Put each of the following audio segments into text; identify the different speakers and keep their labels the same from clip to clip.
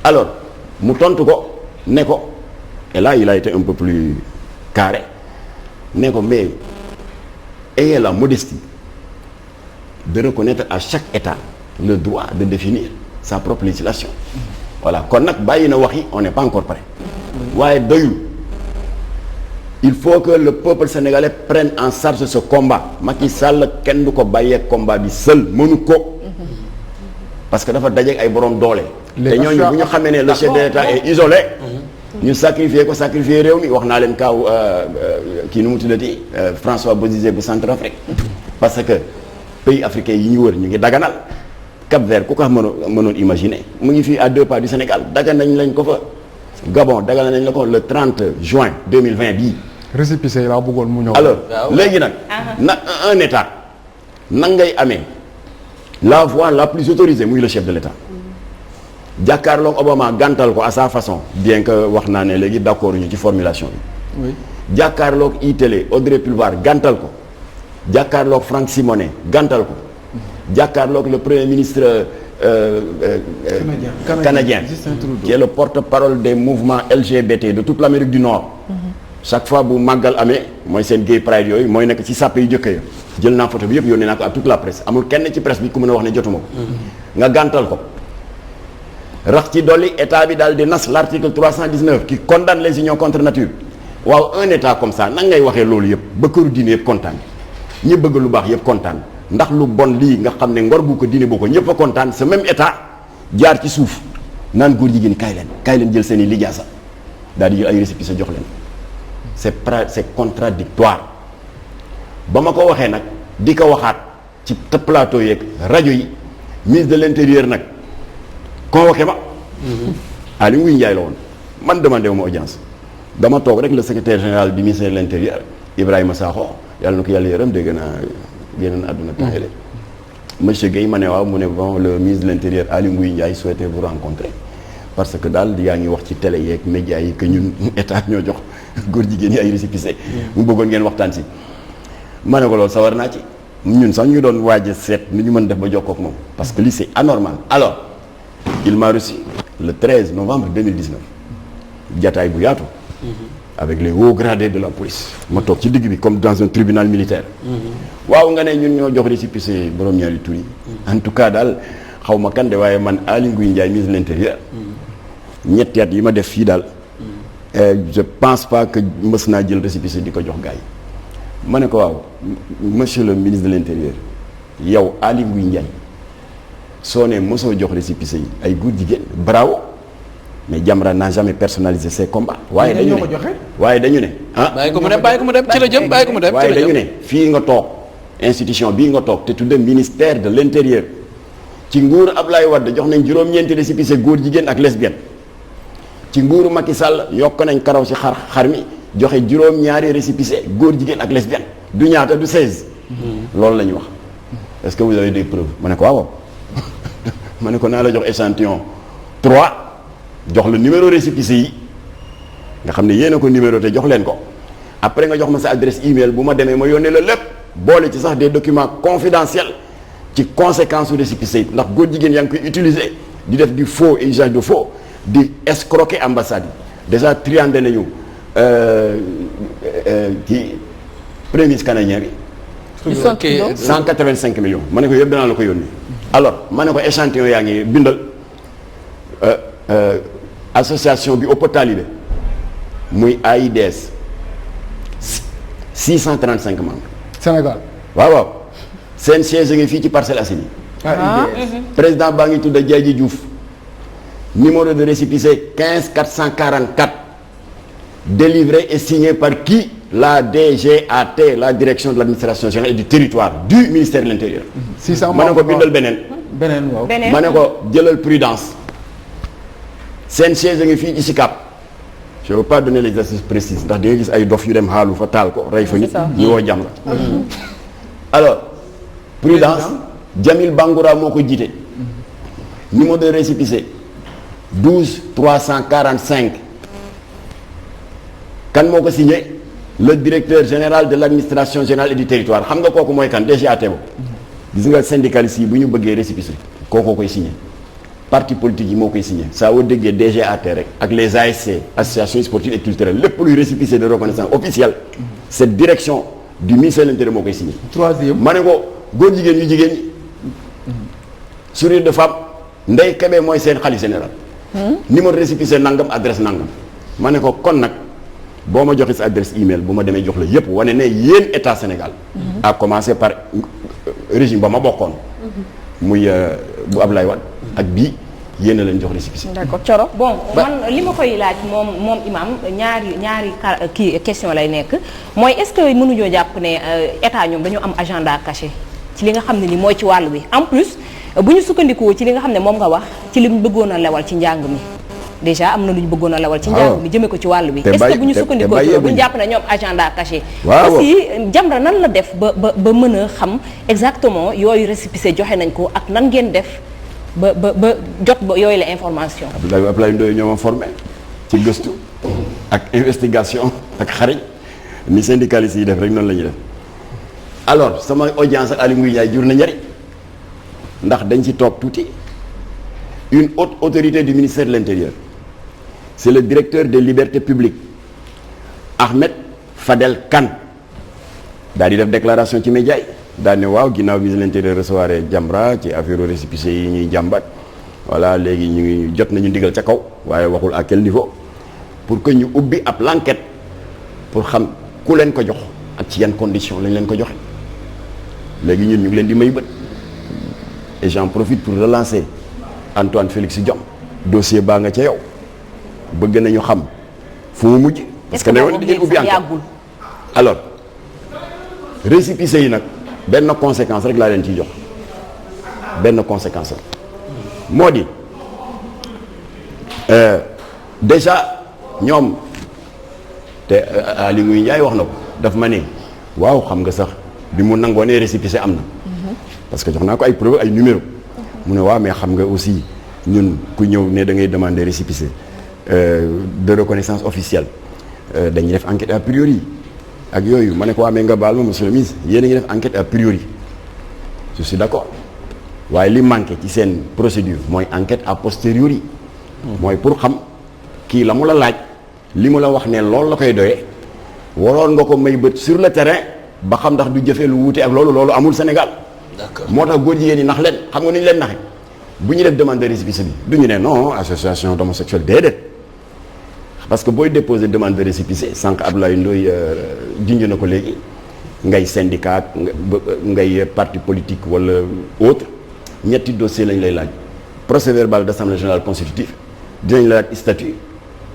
Speaker 1: alors mu tontu ko ne ko et là il a été un peu plus carré ne ko mais ayez la modestie de reconnaître à chaque État le droit de définir sa propre législation. Voilà kon nag bàyyi na wax yi on n'est pas encore prêt waaye doyul il faut que le peuple sénégalais prenne en charge ce combat Macky Sall kenn du ko bàyyee combat bi seul mënu ko parce que dafa dajeek ay borom doole te ñooñu bu ñu xamee ne le chef de l'État est isolé ñu sacrifier réew mi wax naa leen kaaw kii nu mu tuddati François Bozizé bu Centrafrique parce que pays africains yi ñu wër ñu ngi daganal Cap-Vert ku ko mënoon imaginer mu ngi fii à 2 pas du Sénégal dagan nañ lañ ko fa Gabon dagan nañ la ko le 30 juin 2020 bii.
Speaker 2: récépissé yi laa bëggoon mu ñëw.
Speaker 1: alors léegi nag na un état nan ngay amee la voie la plus autorisée muy le chef de l'État jàkkaarloog Obama gàntal ko à sa façon bien que wax naa ne léegi d'accord ñu ci formulation bi. oui jàkkaarloog iTélé Audrey Pulvar gàntal ko jàkkaarloog Franck Simonet gàntal ko. jàkkaarloog le premier ministre canadien qui est le porte-parole des mouvements LGBT de toute l'Amérique du Nord. chaque fois bu màggal amee mooy seen gay pride yooyu mooy nekk ci sàppe yu jëkk ya jël naa photo bi yëpp yónnee naa ko à toute la presse amul kenn ci presse bi ku mën a wax ne jotuma ko nga gàntal ko rax ci dolli état bi daal di nas l'article 319 qui condamne les unions contre nature waaw un état comme ça nan ngay waxee loolu yëpp ba këru diine yëpp kontaan ñi bëgg lu baax yëpp kontaan ndax lu bon lii nga xam ne ngor bu ko diine boo ko ñëpp a kontaan ce même état jaar ci suuf naan góor jigéen kaay leen jël seen i lijaasa daal di jël ay récépissé jox leen c'est contradictoire ba ma ko waxee nag di ko waxaat ci plateau yeeg rajo yi ministre de l'intérieur nag convoqué ma Aly Ngouille Ndiaye la woon man demandé wu ma audience dama toog rek le secrétaire général du ministère de l'intérieur Ibrahima Sakho yàlla na ko yàlla yërëm dégg naa génn àdduna taxele monsieur Guèye ma ne waaw mu ne bon le ministre de l'intérieur Aly Ngouille Ndiaye souhaitait vous rencontrer parce que daal yaa ngi wax ci télé yeeg médias yi que ñun état ñoo jox góor jigéen yi ay récépissé mu bëggoon ngeen waxtaan si ma ne ko loolu sawar naa ci ñun sax ñu doon waaj a seet ni ñu mën def ba jokkoo ak moom parce que lii c'est anormal alors il m'a reçu le 13 novembre 2019 jataay bu yaatu avec les hauts gradés de la police ma toog ci digg bi comme dans un tribunal militaire waaw nga ne ñun ñoo jox récépissé borom ñaari tur yi en tout cas daal xaw ma kan de waaye man Aly Ngouille Ndiaye ministre de l'intérieur ñetti at yi ma def fii daal je pense pas que mës naa jël récépissé di ko jox gars yi ma ne ko waaw monsieur le ministre de l'intérieur yow Aly Ngouille Ndiaye soo ne mosoo jox récépissé yi ay góor jigéen bravo mais Jamra n'a jamais personnalisé ses combats. waaye dañu ne ah.
Speaker 3: bàyyi ko mu dem ci la jëm bàyyi ko mu dem.
Speaker 1: waaye dañu ne fii nga toog institution bii nga toog te tudde ministère de l'intérieur ci nguuru Ablaye Wade jox nañ juróom-ñeenti récépissé góor jigéen ak lesbienne ci nguuru Macky Sall yokk nañ karaw ci xar mi joxe juróom-ñaari récépissé góor jigéen ak lesbienne du ñaata du 16. loolu la ñu wax est-ce que vous avez des preuves ma ne ko waaw ma ne ko naa la jox échantillon 3. jox la numéro récépissé yi nga xam ne yéen a ko numéro te jox leen ko après nga jox ma sa adresse email bu ma demee ma yónnee la lépp boole ci sax des documents confidentiels ci conséquences su récépissé yi ndax góor jigéen yaa ngi koy utiliser di def du faux et usage de faux di escroquer ambassade yi déjà triandé nañu ci prémisse canadien bi. 185 millions ma ne ko yëpp danaa la ko yónnee. alors ma ne ko échantillon yaa ngi bindal. association bi ëpp taalibe muy AIDS 635 membres.
Speaker 2: Sénégal.
Speaker 1: waaw seen siège ngi fii ci Parcelles Assainies. président baa ngi tudd Diadji Diouf numéro de récépissé 15 444 délivré et signé par qui? La DGAT, la direction de l'administration générale et du territoire du ministère de l'intérieur. 600 ma ne ko bindal beneen.
Speaker 2: waaw
Speaker 1: ma ne ko jëlal prudence. seen siège ngi fii ci Sicap je ne veux pas donner l'exercice précis ndax di nga gis ay dof yu dem xaalu fa taal ko rey fa nit ñu woo Jamra alors prudence Jamil Bangoura moo ko jiite numéro de récépissé 12 345 kan moo ko signé le directeur général de l'administration générale et du territoire xam nga kooku mooy kan DGAT bo gis nga syndicaliste yi bu ñu bëggee récépissé kookoo koy signé parti politique yi moo koy signé saa woo déggee DGAT rek ak les ASC associations sportives et culturelles lépp luy récépissé de reconnaissance officielle cette direction du ministère de l'Intérieur moo koy signé.
Speaker 2: troisième
Speaker 1: ma ne ko góor jigéen yu jigéen ñi sourire de femme Ndeye Kébé mooy seen xalifa général. numéro récépissé nangam adresse nangam. ma ne ko kon nag boo ma joxe sa adresse email bu ma demee jox la yépp wane ne yéen état Sénégal. à commencer par régime ba ma bokkoon. muy bu Ablaye Wade ak bii yéen a leen jox récépissé.
Speaker 4: d'accord Thioro bon man li ma koy laaj moom imam ñaari kii question lay nekk mooy est-ce que mënuñoo jàpp ne état ñoom dañu am agenda caché ci li nga xam ne ni mooy ci wàllu bi en plus bu ñu sukkandikoo ci li nga xam ne moom nga wax ci li mu bëggoon a lewal ci njàng mi déjà am na lu ñu bëggoon a lewal ci njàng mi jëmee ko ci wàllu bi est-ce que bu ñu sukkandikoo ci bu ñu jàpp ne ñoom agenda caché aussi Jamra nan la def ba mën a xam exactement yooyu récépissé joxe nañ ko ak nan ngeen def ba jot ba yooyu la information.
Speaker 1: Abdoulaye Ndoye ñoo ma formé ci gëstu ak investigation ak xariñ ni syndicalistes yi def rek noonu la ñuy def alors sama audience ak Aly Ngouille Ndiaye jur na njëriñ ndax dañ ci toog tuuti une haute autorité du ministère de l'Intérieur c'est le directeur des libertés publiques Ahmed Fadel Kane daal di def déclaration ci média yi daal ne waaw ginnaaw ministre de l'Intérieur recevoir Jamra ci affaire récépissé yi ñuy jàmbat voilà léegi ñu ngi jot nañu ndigal ca kaw waaye waxul à quel niveau pour que ñu ubbi ab l'enquête pour xam ku leen ko jox ak ci yan condition lañ leen ko joxe léegi ñun ñu ngi leen di may bët et j'en profite pour relancer Antoine Félix Diome dossier baa nga ca yow bëgg nañu xam fu mu mujj. parce que dañoo di ngeen ubbi enquête alors récépissé yi nag benn conséquence rek laa leen ciy jox benn conséquence la moo di déjà ñoom te Aly Ngouille Ndiaye wax na ko daf ma ne waaw xam nga sax bi mu nangoo ne récépissé am na. parce que jox naa ko ay preuve ay numéro mu ne waaw mais xam nga aussi ñun ku ñëw ne da ngay demander récépissé de reconnaissance officielle dañuy def enquête a priori ak yooyu ma ne ko waa mais nga baal ma monsieur le ministre yéen a ngi def enquête a priori je suis d'accord waaye li manqué ci seen procédure mooy enquête a posteriori mooy pour xam kii la mu la laaj li mu la wax ne loolu la koy doyee waroon nga ko may bët sur le terrain ba xam ndax du jëfee lu wuute ak loolu amul Sénégal. D'accord. Moo tax góor jigéen ñi nax leen xam nga ni ñu leen naxe bu ñu def demande de récépissé bi du ñu ne non association d'homosexuels déedéet parce que booy déposer demande de récépissé sànq Abdoulaye Ndoye junj na ko léegi ngay syndicat ngay parti politique wala autre ñetti dossier lañ lay laaj procès verbal d'assemblée générale constitutive dinañ la laaj statut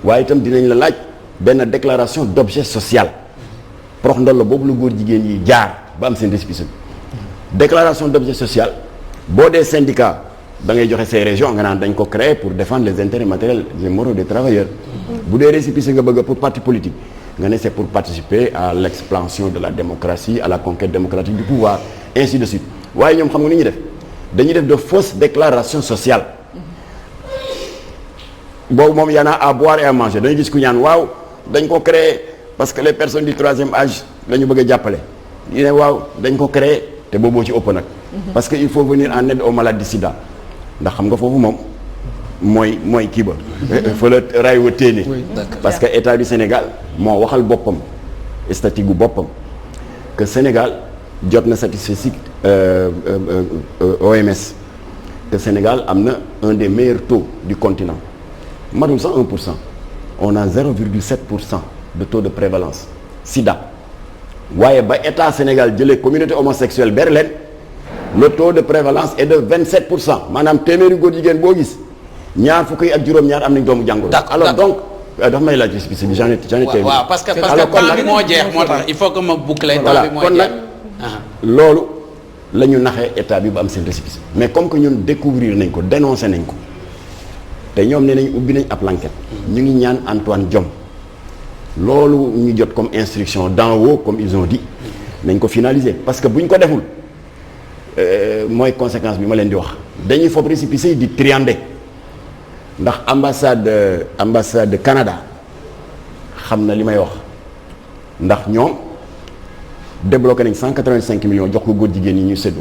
Speaker 1: waaye itam dinañ la laaj benn déclaration d'objet social prox ndol la boobu la góor jigéen yi jaar ba am seen récépissé déclaration d'objet social boo dee syndicat da ngay joxe ces régions nga naan dañ ko créer pour défendre les intérêts matériels et moraux des travailleurs bu dee récépissé nga bëgg pour parti politique nga ne c'est pour participer à l'expansion de la démocratie à la conquête démocratique du pouvoir ainsi de suite waaye ñoom xam nga ni ñuy def dañuy def de fausses déclarations sociales boobu moom y'en a à boire et à manger dañuy gis ku ñaan waaw dañ ko créer parce que les personnes du troisième âge la ñu bëgg a jàppale ñu ne waaw dañ ko créer te booboo ci ëpp nag parce que il faut venir en aide aux malades du sida ndax xam nga foofu moom mooy kii ba fa la ray wa téene parce que état du Sénégal moo waxal boppam statistique gu boppam que Sénégal jot na statistique OMS que Sénégal am na un des meilleurs taux du continent matul sax 1% on a 0,7% de taux de prévalence sida waaye ba état Sénégal jëlee communauté homosexuelle ber leen le taux de prévalence est de 27% maanaam téeméeri góor jigéen boo gis ñaar fukki ak juróom-ñaar am nañ doomu jàngoro. alors donc dafa may laaj récépissé bi j'en ai terminé.
Speaker 3: waaw parce que temps bi moo jeex moo tax il faut que ma boucler.
Speaker 1: voilà
Speaker 3: temps bi moo
Speaker 1: kon
Speaker 3: jeex
Speaker 1: nag loolu la ñu naxee état bi ba am seen récépissé mais comme que ñun découvrir nañ ko dénoncer nañ ko te ñoom nee nañ ubbi nañ ab l'enquête ñu ngi ñaan Antoine Diome loolu ñu jot comme instruction d'en haut comme ils ont dit nañ ko finaliser parce que bu ñu ko deful mooy conséquence bi ma leen di wax dañuy fob récépissé yi di triander ndax ambassade de Canada xam na li may wax ndax ñoom débloqué nañ 185 millions jox ko góor jigéen yi ñu séddu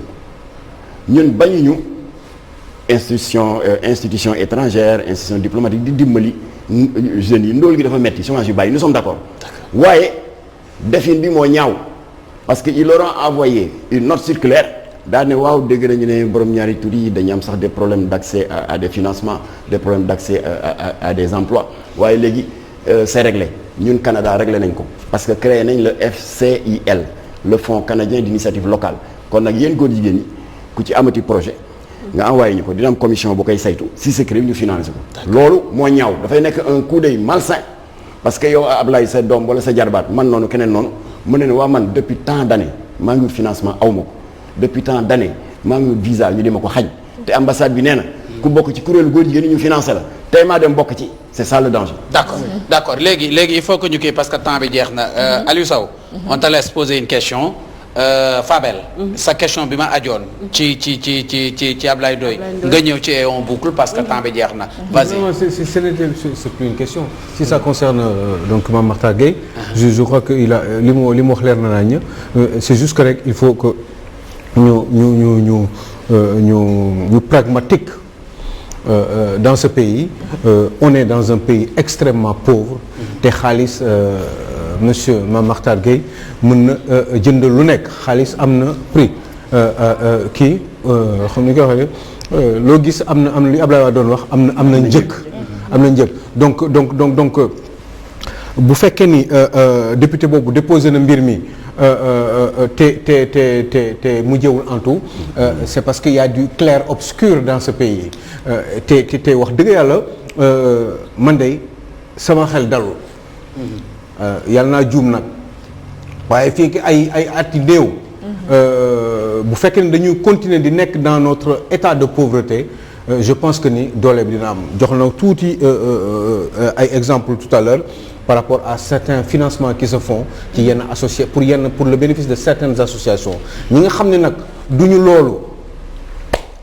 Speaker 1: ñun bañuñu institution étrangère institution diplomatique di dimbali jeunes yi ndóol gi dafa metti chômage yu bàyyi nous sommes d'accord waaye defin bi moo ñaaw parce que ils leur ont envoyé une note circulaire daal ne waaw dégg nañu ne borom ñaari tur yi dañu am sax des problèmes d'accès à des financements des problèmes d'accès à des emplois waaye léegi c'est réglé ñun Canada réglé nañ ko parce que créé nañ le FCIL le Fonds canadien d'initiative locale kon nag yéen góor jigéen ñi ku ci amati projet nga envoyé ñu ko dina am commission bu koy saytu si c'est créé ñu financé ko loolu moo ñaaw dafay nekk un coup d'œil malsain parce que yow Ablaye sa doom wala sa jarbaat man noonu keneen noonu mën na ne waa man depuis tant d'années maa ngi wut financement aw ma ko depuis tant d'années maa ngi wut visa ñu di ma ko xañ te ambassade bi nee na ku bokk ci kuréelu góor jigéen ñi ñu financé la tey maa dem bokk ci c'est ça le danger.
Speaker 3: d'accord léegi il faut que ñu kii parce que temps bi jeex na Aliou Sow on te laisse poser une question Fabel sa question bi ma ajoon ci Ablaye Ndoye nga ñëw ci on boucle parce que temps bi jeex na vas-y.
Speaker 5: Non, c'est plus une question si ça concerne donc Mame Mactar Gueye je crois que il a li mu wax leer na nañ c'est juste que rek il faut que ñu pragmatique dans ce pays on est dans un pays extrêmement pauvre te xaalis monsieur Mame Mactar Gueye mën na jënd lu nekk xaalis am na prix kii xam ni ko waxee loo gis am na li Ablaye Wade doon wax am na njëkk donc bu fekkee ni député boobu déposé na mbir mi te mujjewul en tout c'est parce qu'il y a du clair-obscur dans ce pays te wax dëgg yàlla man de sama xel dalul yàlla naa juum nag waaye fii ay at yu néew bu fekkee ne dañuy continuer di nekk dans notre état de pauvreté je pense que ni doole bi dina am jox na tuuti ay exemple tout à l'heure par rapport à certains financements qui se font ci yenn pour le bénéfice de certaines associations ñi nga xam ne nag duñu loolu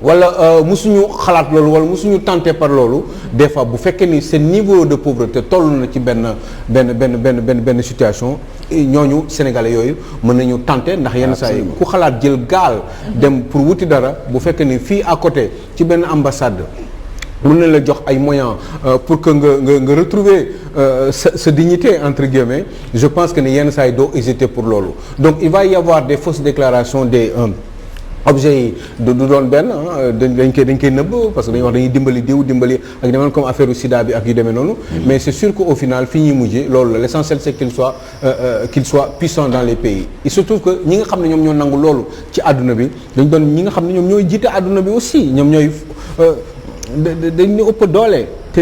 Speaker 5: wala musuñu xalaat loolu wala musuñu tenté par loolu des fois bu fekkee ni seen niveau de pauvreté toll na ci benn situation ñooñu sénégalais yooyu mën nañu tenté ndax yenn saa yi ku xalaat jël gaal dem pour wuti dara bu fekkee ni fii à côté ci benn ambassade mën na la jox ay moyens pour que nga retrouver sa dignité entre guillemets je pense que ni yenn saa yi doo hésiter pour loolu donc il va y avoir des fausses déclarations des objets yi du doon benn dañ koy nëbb parce que dañuy wax dañuy dimbali ak demoon comme affaire u sida bi ak yu demee noonu mais c'est sûr que au final fi ñuy mujjee loolu la l'essentiel c'est qu'il soit puissant dans les pays il se trouve que ñi nga xam ne ñoom ñoo nangu loolu ci àdduna bi dañ doon ñi nga xam ne ñoom ñooy jiite àdduna bi aussi ñoom ñooy dañ ñu ëpp doole te